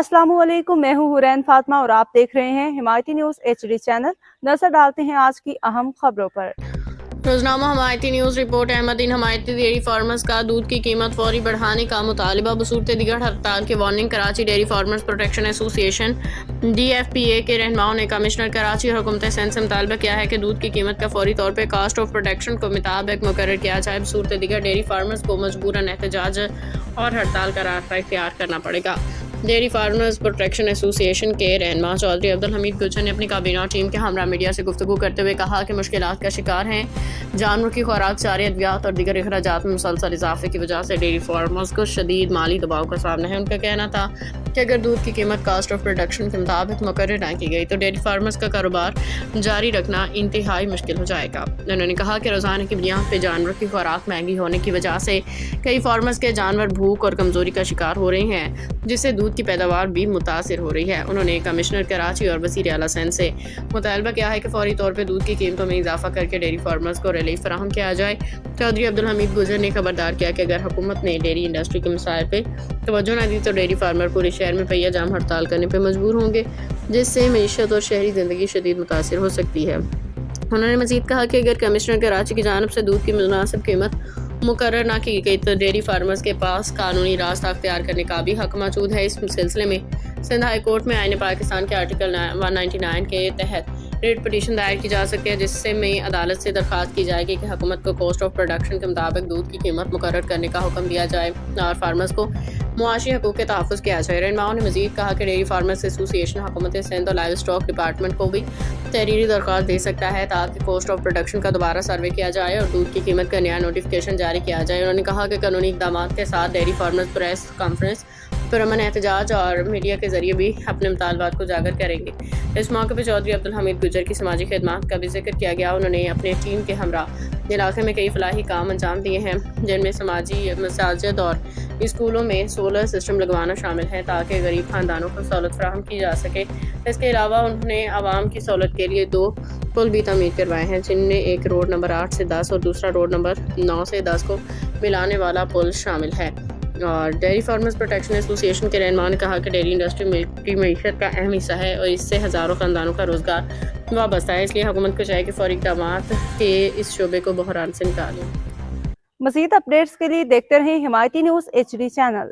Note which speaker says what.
Speaker 1: अस्सलामुअलैकुम, मैं हूँ हुरैन फातिमा और आप देख रहे हैं हिमायती न्यूज़ HD चैनल। नजर डालते हैं आज की अहम खबरों पर।
Speaker 2: रोजनामा हमायती news report. Ahmadin हमायती dairy farmers का दूध की कीमत फौरी बढ़ाने का मुतालिबा बसूरत दिगर हड़ताल की warning. Karachi dairy farmers protection association DFPA के रहनुमाओं ने कमिश्नर कराची और हुकूमत सिंध से मुतालबा किया है कि दूध की कीमत का फौरी तौर पर कास्ट ऑफ प्रोडक्शन को मुताबिक मुकर्रर किया जाए। बसूरत दिगर डेयरी फार्मर्स को मजबूरन एहतजाज और हड़ताल का रास्ता इख्तियार करना पड़ेगा। डेयरी फार्मर्स प्रोटेक्शन एसोसिएशन के रहनुमा चौधरी अब्दुल हमीद गुजर ने अपनी काबीना टीम के हमरा मीडिया से गुफ्तगू करते हुए कहा कि मुश्किलात का शिकार हैं जानवरों की खुराक, चारे, अद्वियात और दीगर अखराजात में मुसलसल इजाफे की वजह से डेयरी फार्मर्स को शदीद माली दबाव का सामना है। उनका कहना था कि अगर दूध की कीमत कास्ट ऑफ प्रोडक्शन के मुताबिक मुकर्रर न की गई तो डेयरी फार्मर्स का कारोबार जारी रखना इंतहाई मुश्किल हो जाएगा। उन्होंने कहा कि रोज़ाना की बुनियाद पर जानवरों की खुराक महंगी होने की वजह से कई फार्मर्स के जानवर भूख और कमज़ोरी का शिकार हो रहे हैं, जिससे दूध की पैदावार भी मुतासिर हो रही है। उन्होंने कमिश्नर कराची और वज़ीर आला सिंध से मुतालबा किया है कि फौरी तौर पर दूध की कीमतों में इजाफा करके डेयरी फार्मर्स को रिलीफ फराहम किया जाए। चौधरी अब्दुल हमीद गुजर ने खबरदार किया कि अगर हुकूमत ने डेयरी इंडस्ट्री के मसाइल पर तवज्जो न दी तो डेयरी फार्मर पूरे शहर में पहिया जाम हड़ताल करने पर मजबूर होंगे, जिससे मईशत और शहरी ज़िंदगी शदीद मुतासिर हो सकती है। उन्होंने मज़ीद कहा कि अगर कमिश्नर कराची की जानिब से दूध की मुनासिब कीमत मुकर्रर न की गई तो डेयरी फार्मर्स के पास कानूनी रास्ता अख्तियार करने का भी हक मौजूद है। इस सिलसिले में सिंध हाई कोर्ट में आईन पाकिस्तान के आर्टिकल 199 के तहत रेट पटिशन दायर की जा सकती है, जिससे में अदालत से दरख्वास्त की जाएगी कि हुकूमत को कॉस्ट ऑफ प्रोडक्शन के मुताबिक दूध की कीमत मुकर्रर करने का हुक्म दिया जाए और फार्मर्स को मुआशी हकूक़ के तहफ़्फ़ुज़ किया जाए। रहनुमाओं ने मज़ीद कहा कि डेयरी फार्मर्स एसोसिएशन हुकूमत सिंध और लाइव स्टॉक डिपार्टमेंट को भी तहरीरी दरख्वास्त दे सकता है ताकि कॉस्ट ऑफ प्रोडक्शन का दोबारा सर्वे किया जाए और दूध की कीमत का नया नोटिफिकेशन जारी किया जाए। उन्होंने कहा कि कानूनी इक़दाम के साथ डेयरी फार्मर्स प्रेस कॉन्फ्रेंस पुरअमन एहतजाज और मीडिया के जरिए भी अपने मुतालबात को उजागर करेंगे। इस मौके पर चौधरी अब्दुल हमीद गुजर की समाजी खिदमात का भी जिक्र किया गया। उन्होंने अपने टीम के हमरा इलाके में कई फलाही काम अंजाम दिए हैं, जिनमें समाजी मसाजिद और स्कूलों में सोलर सिस्टम लगवाना शामिल है ताकि गरीब खानदानों को सहूलत फराहम की जा सके। इसके अलावा उन्होंने आवाम की सहूलत के लिए 2 पुल भी तमीर करवाए हैं, जिनमें एक रोड नंबर 8 से 10 और दूसरा रोड नंबर 9 से 10 को मिलाने वाला पुल शामिल है। और डेयरी फार्मर्स प्रोटेक्शन एसोसिएशन के रहनुमा ने कहा कि डेयरी इंडस्ट्री की मीशत का अहम हिस्सा है और इससे हज़ारों खानदानों का रोज़गार वाबस्ता है, इसलिए हुकूमत को चाहिए कि फौरी इक़दाम के इस शोबे को बहरान से निकालें।
Speaker 1: मज़ीद अपडेट्स के लिए देखते रहें हिमायती न्यूज़ HD चैनल।